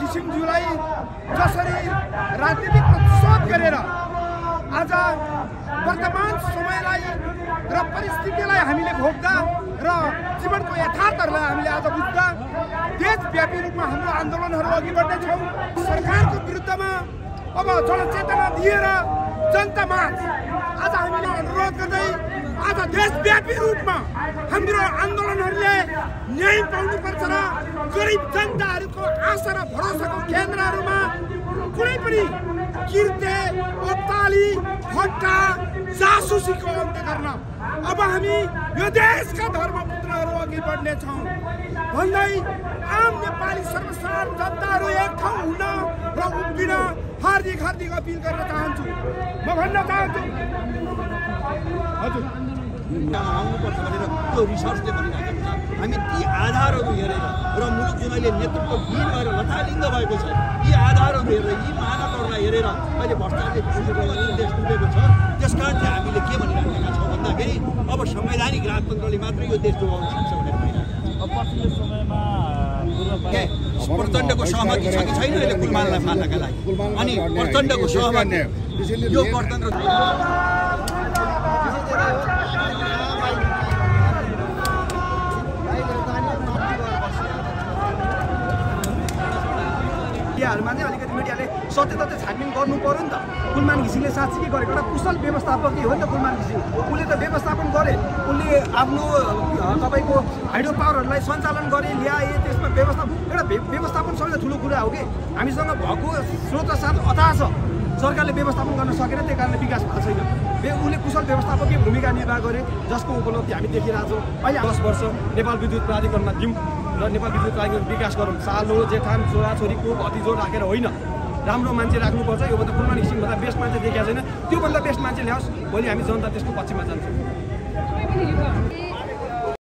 घिसिङज्यूलाई जसरी राजनीतिक प्रतिशोध गरेर आज वर्तमान समयलाई र परिस्थितिलाई हामीले भोग्दा र जीवनको यथार्थहरूलाई हामीले आज बुझ्दा देशव्यापी रूपमा हाम्रो आन्दोलनहरू अघि बढ्नेछौँ। सरकारको विरुद्धमा अब जनचेतना दिएर जनतामाझ आज हामीले अनुरोध गर्दै आज देशव्यापी रूपमा हाम्रो आन्दोलनहरूले न्याय पाउनुपर्छ र गरिब जनताहरूको आशा र भरोसाको केन्द्रहरूमा कुनै पनि किर्ते ओत्ताली भट्टा जासुसीको अन्त्य गर्न अब हामी यो देशका धर्मपुत्रहरू अघि बढ्नेछौँ भन्दै आम नेपाली सर्वसाधारण जनताहरू एक ठाउँ हुन र उभिन हार्दिक हार्दिक अपिल गर्न चाहन्छु। म भन्न चाहन्छु हजुर आउनुपर्छ भनेर त्यो रिसर्चले भनिरहेको छ। हामी ती आधारहरू हेरेर र मुलुक जुन अहिले नेतृत्व विहीन भएर लथालिङ्ग भएको छ यी आधारहरू हेरेर यी मानकहरूलाई हेरेर अहिले भ्रष्टाचारले देश डुबेको छ। त्यसकारण चाहिँ हामीले के भनिराखेका छौँ भन्दाखेरि अब संवैधानिक राजतन्त्रले मात्रै यो देश डुबाउन सक्छ भनेर भनिरहेको छ। पछिल्लो समयमा प्रचण्डको सहमति छ कि छैन अहिले कुलमानलाई फाल्नका लागि? अनि प्रचण्डको सहमति यो गणतन्त्र मिडियाहरूमा चाहिँ अलिकति मिडियाले सत्य तथ्य छानबिन गर्नु पर्यो नि त। कुलमान घिसिङले साँच्चै के गरेको एउटा कुशल व्यवस्थापकै हो नि त कुलमान घिसिङ। उसले त व्यवस्थापन गरे, उसले आफ्नो तपाईँको हाइड्रो पावरहरूलाई सञ्चालन गरे ल्याए, त्यसमा व्यवस्थापन सबैभन्दा ठुलो कुरा हो कि हामीसँग भएको स्रोत साथ अथाह छ। सरकारले व्यवस्थापन गर्न सकेन, त्यही कारणले विकास भएको छैन। उसले कुशल व्यवस्थापकीय भूमिका निर्वाह गरे जसको उपलब्धि हामी देखिरहेछौँ। अहिले 10 वर्ष नेपाल विद्युत प्राधिकरणमा दिउँ र नेपाल विद्युत प्राधिकरण विकास गरौँ। सालो जेठान छोराछोरीको अतिजोर राखेर होइन, राम्रो मान्छे राख्नुपर्छ। योभन्दा कुलमान घिसिङभन्दा बेस्ट मान्छे देखाएको छैन। त्योभन्दा बेस्ट मान्छे ल्याओस्, भोलि हामी जनता त्यसको पक्षमा जान्छौँ।